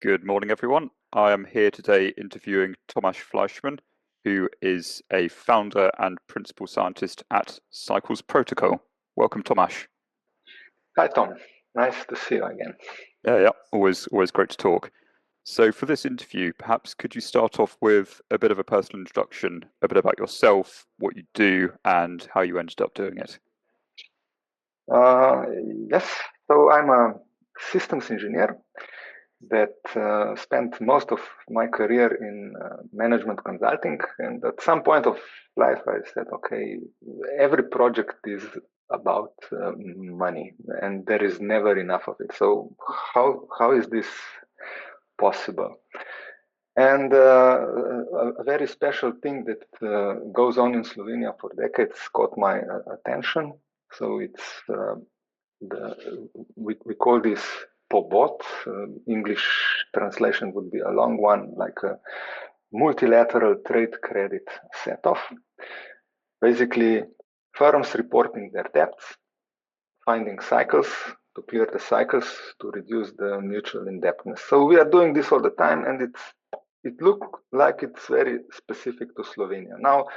Good morning, everyone. I am here today interviewing Tomaž Fleischman, who is a founder and principal scientist at Cycles Protocol. Welcome, Tomaž. Hi, Tom. Nice to see you again. Yeah, always great to talk. So for this interview, perhaps could you start off with a bit of a personal introduction, a bit about yourself, what you do, and how you ended up doing it? Yes, so I'm a systems engineer that spent most of my career in management consulting. And at some point of life, I said, okay, every project is about money, and there is never enough of it. So how is this possible? And a very special thing that goes on in Slovenia for decades caught my attention. So it's we call this POBOT. English translation would be a long one, like a multilateral trade credit set-off. Basically, firms reporting their debts, finding cycles to clear the cycles to reduce the mutual indebtedness. So we are doing this all the time, and it looks like it's very specific to Slovenia. Now,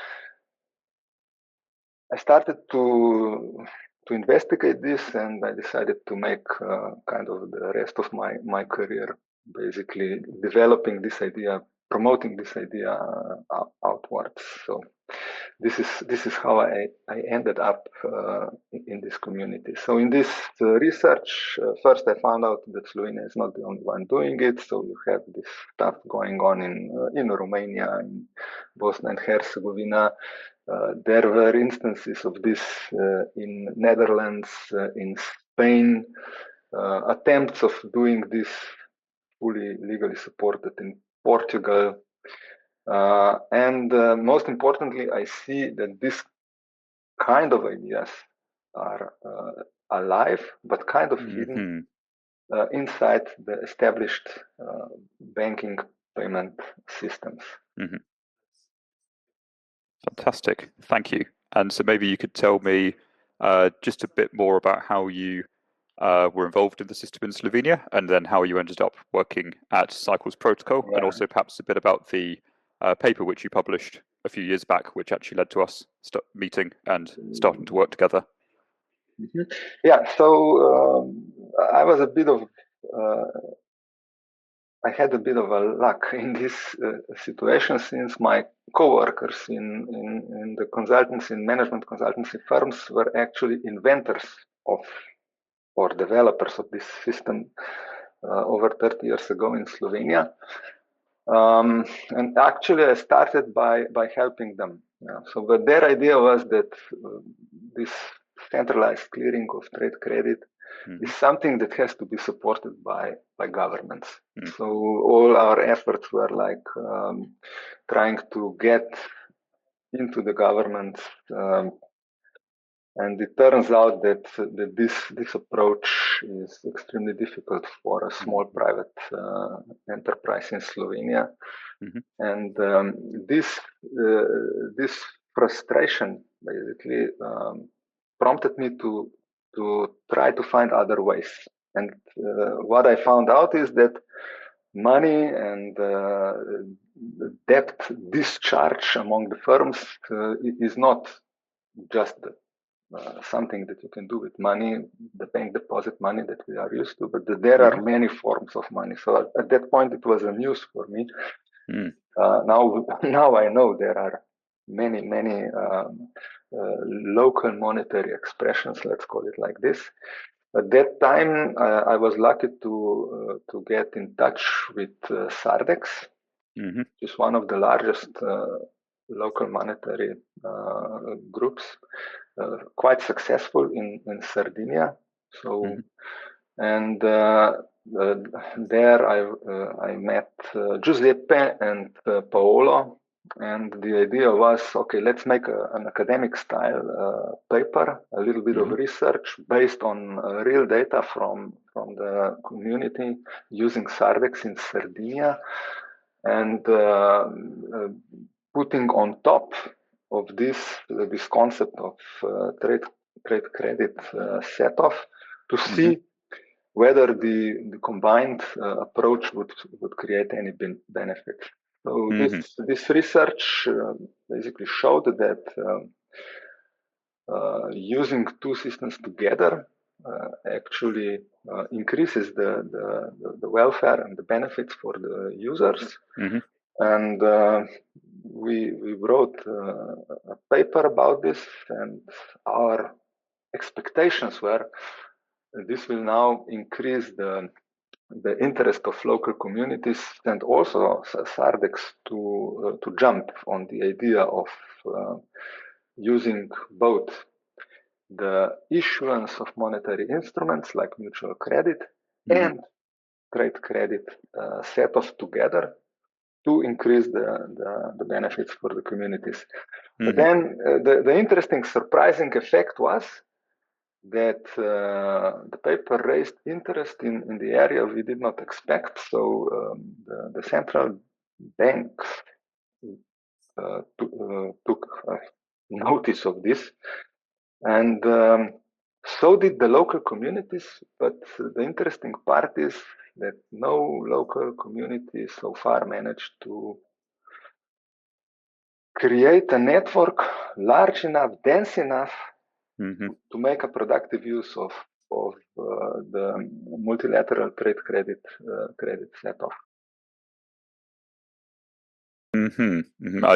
I started to investigate this, and I decided to make kind of the rest of my career basically developing this idea, promoting this idea outwards. So this is how I ended up in this community. So in this research, first I found out that Slovenia is not the only one doing it. So you have this stuff going on in Romania, in Bosnia and Herzegovina. There were instances of this in Netherlands, in Spain, attempts of doing this fully legally supported in Portugal. And most importantly, I see that this kind of ideas are alive, but kind of hidden inside the established banking payment systems. Fantastic, thank you. And so maybe you could tell me just a bit more about how you were involved in the system in Slovenia, and then how you ended up working at Cycles Protocol, and also perhaps a bit about the paper which you published a few years back, which actually led to us meeting and starting to work together. Yeah, so I was a bit of I had a bit of a luck in this situation, since my co-workers in the consultancy, in management consultancy firms, were actually inventors of or developers of this system over 30 years ago in Slovenia. And actually I started by helping them. So but their idea was that this centralized clearing of trade credit is something that has to be supported by governments. So all our efforts were like trying to get into the government, and it turns out that this approach is extremely difficult for a small private enterprise in Slovenia. And this frustration basically prompted me to try to find other ways. And what I found out is that money and debt discharge among the firms is not just something that you can do with money, the bank deposit money that we are used to, but there are many forms of money. So at that point, it was a news for me. Now I know there are many local monetary expressions, let's call it like this. At that time, I was lucky to get in touch with Sardex, which is one of the largest local monetary groups, quite successful in Sardinia. So, and there I met Giuseppe and Paolo. And the idea was, okay, let's make an academic style paper, a little bit of research based on real data from the community using Sardex in Sardinia, and putting on top of this concept of trade credit set-off to see whether the combined approach would create any benefit. So this research basically showed that using two systems together actually increases the welfare and the benefits for the users. And we wrote a paper about this, and our expectations were this will now increase the interest of local communities and also Sardex to jump on the idea of using both the issuance of monetary instruments like mutual credit and trade credit set off together to increase the benefits for the communities. But then the interesting, surprising effect was that the paper raised interest in the area we did not expect. So the central banks took notice of this, and so did the local communities. But the interesting part is that no local community so far managed to create a network large enough, dense enough to make a productive use of the multilateral trade credit set-off.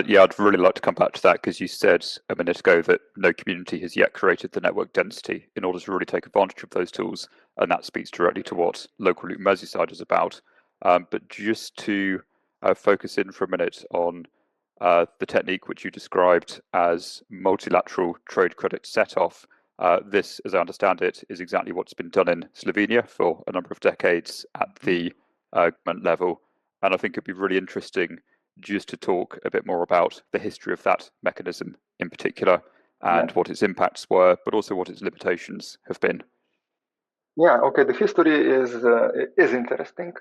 Yeah, I'd really like to come back to that, because you said a minute ago that no community has yet created the network density in order to really take advantage of those tools, and that speaks directly to what Local Loop Merseyside is about. But just to focus in for a minute on the technique which you described as multilateral trade credit set-off, this, as I understand it, is exactly what's been done in Slovenia for a number of decades at the government level, and I think it'd be really interesting just to talk a bit more about the history of that mechanism in particular, and what its impacts were, but also what its limitations have been. Yeah, okay, the history is interesting.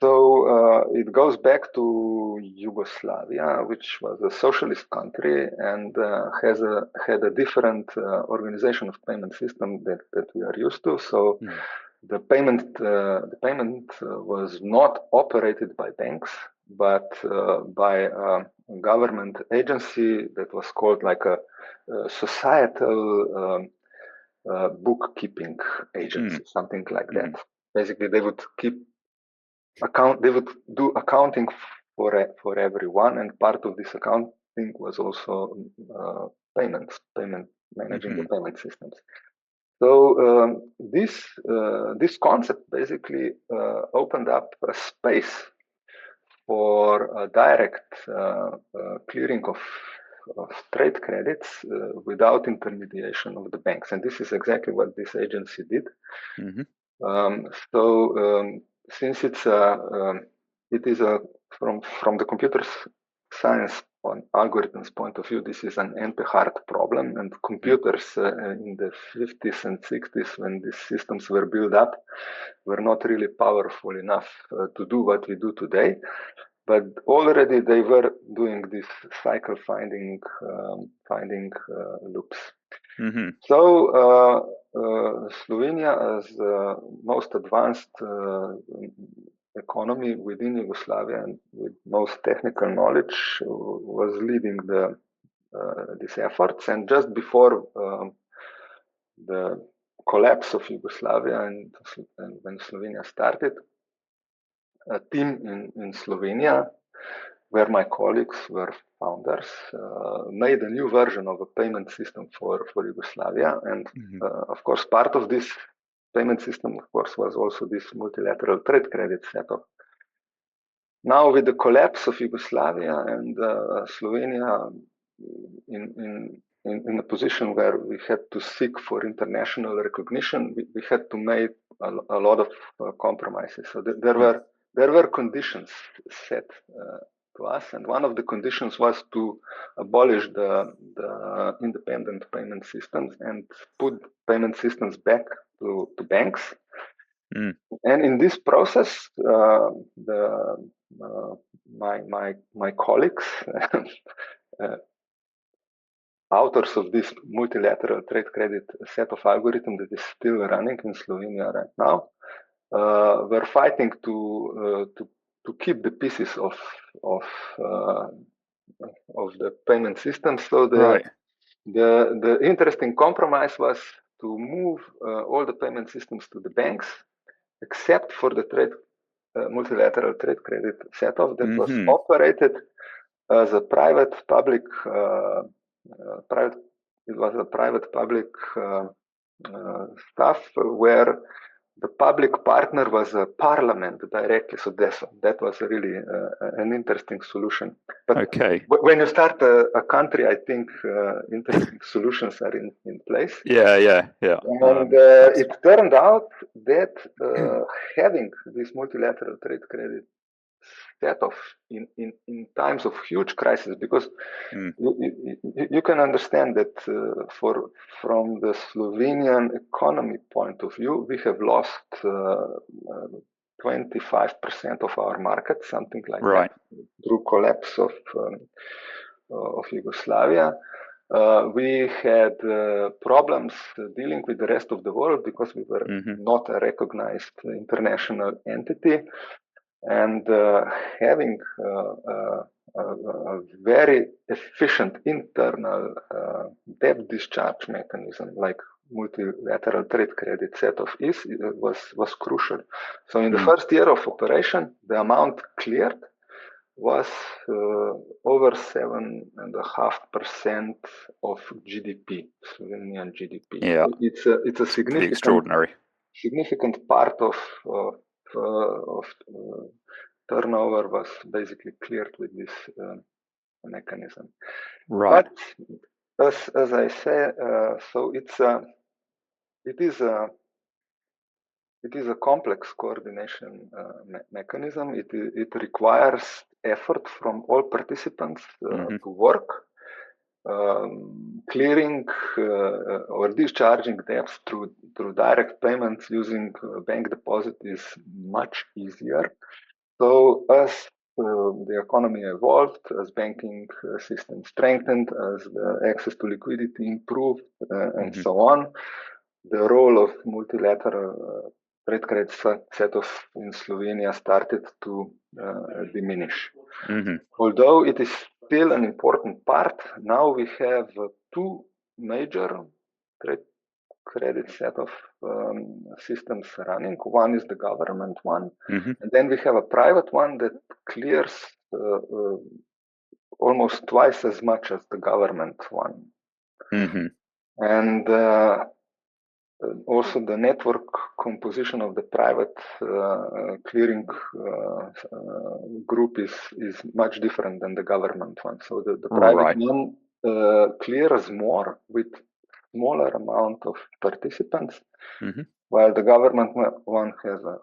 So it goes back to Yugoslavia, which was a socialist country and had a different organization of payment system that we are used to. So the payment was not operated by banks, but by a government agency that was called like a societal bookkeeping agency, something like that. Basically, they would do accounting for everyone, and part of this accounting was also managing the payment systems. So this concept basically opened up a space for a direct clearing of trade credits without intermediation of the banks, and this is exactly what this agency did. Since it is from the computer science on algorithms point of view, this is an NP-hard problem, and computers in the 50s and 60s, when these systems were built up, were not really powerful enough to do what we do today. But already they were doing this cycle finding loops. So Slovenia, as the most advanced economy within Yugoslavia and with most technical knowledge, was leading these efforts. And just before the collapse of Yugoslavia and when Slovenia started, a team in Slovenia, where my colleagues were founders, made a new version of a payment system for Yugoslavia. And of course, part of this payment system, of course, was also this multilateral trade credit setup. Now, with the collapse of Yugoslavia and Slovenia in a position where we had to seek for international recognition, we had to make a lot of compromises. So there were conditions set to us, and one of the conditions was to abolish the independent payment systems and put payment systems back to banks. And in this process, my colleagues authors of this multilateral trade credit set of algorithms that is still running in Slovenia right now, were fighting to keep the pieces of the payment system. So the interesting compromise was to move all the payment systems to the banks, except for the multilateral trade credit setup that was operated as a private-public stuff where the public partner was a parliament directly. So that was really an interesting solution. But when you start a country, I think interesting solutions are in place. Yeah. And it turned out that having this multilateral trade credit set off in times of huge crisis, because you can understand that from the Slovenian economy point of view, we have lost 25% of our market, something like that, through collapse of Yugoslavia. We had problems dealing with the rest of the world because we were not a recognized international entity. And having a very efficient internal debt discharge mechanism like multilateral trade credit set-off was crucial. So in the first year of operation, the amount cleared was over 7.5% of GDP, Slovenian GDP. Yeah, so it's a significant, significant part of turnover was basically cleared with this mechanism. Right. But as I say, so it is a complex coordination mechanism. It requires effort from all participants to work. Clearing or discharging debts through direct payments using bank deposit is much easier. So as the economy evolved, as banking system strengthened, as the access to liquidity improved, and so on, the role of multilateral trade credit set-off in Slovenia started to diminish. Although it is still an important part, now we have two major trade credit set-off systems running. One is the government one, and then we have a private one that clears almost twice as much as the government one. And also the network composition of the private clearing group is much different than the government one. So the private one clears more with smaller amount of participants, while the government one has a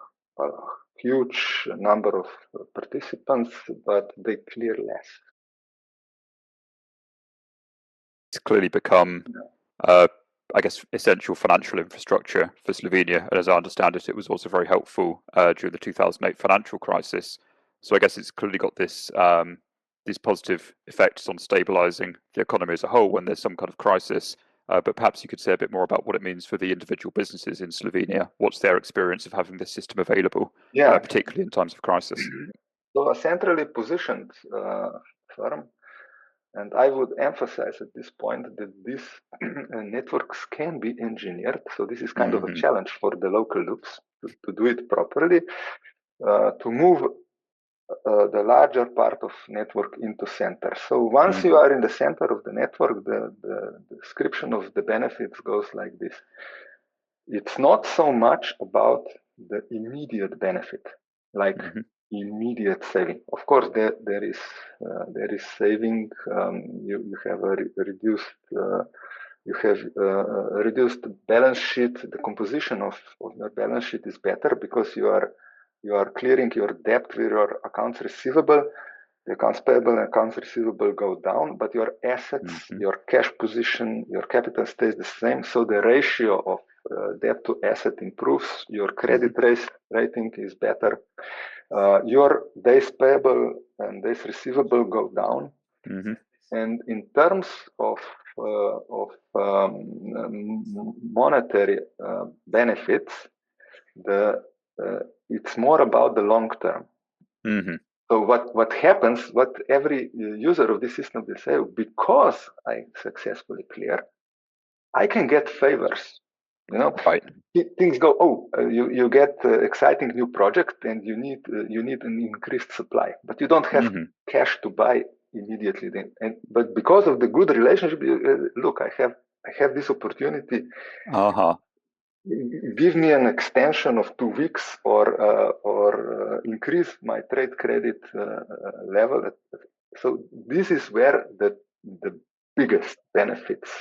huge number of participants, but they clear less. It's clearly become I guess, essential financial infrastructure for Slovenia. And as I understand it, it was also very helpful during the 2008 financial crisis. So I guess it's clearly got this these positive effects on stabilizing the economy as a whole when there's some kind of crisis. But perhaps you could say a bit more about what it means for the individual businesses in Slovenia. What's their experience of having this system available, particularly in times of crisis? So a centrally positioned firm. And I would emphasize at this point that these networks can be engineered. So this is kind of a challenge for the local loops to do it properly, to move the larger part of network into center. So once you are in the center of the network, the description of the benefits goes like this. It's not so much about the immediate benefit, like immediate saving. Of course, there is saving. You have a reduced balance sheet. The composition of your balance sheet is better because you are clearing your debt with your accounts receivable. The accounts payable and accounts receivable go down, but your assets, your cash position, your capital stays the same. So the ratio of debt to asset improves. Your credit rating is better. Your days payable and days receivable go down. And in terms of monetary benefits, it's more about the long term. Mm-hmm. So what happens, what every user of this system will say, because I successfully clear, I can get favors. Right. Things go. You get exciting new project, and you need an increased supply, but you don't have cash to buy immediately. But because of the good relationship, look, I have this opportunity. Give me an extension of 2 weeks, or increase my trade credit level. So this is where the biggest benefits.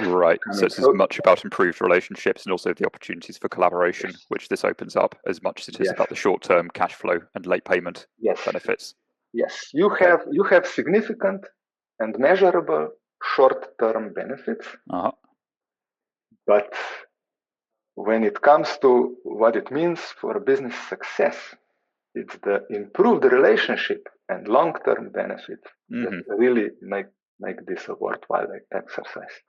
Right. So it's as much about improved relationships and also the opportunities for collaboration, which this opens up, as much as it is about the short-term cash flow and late payment benefits. Yes, you have significant and measurable short-term benefits, but when it comes to what it means for business success, it's the improved relationship and long-term benefit that really make this a worthwhile exercise.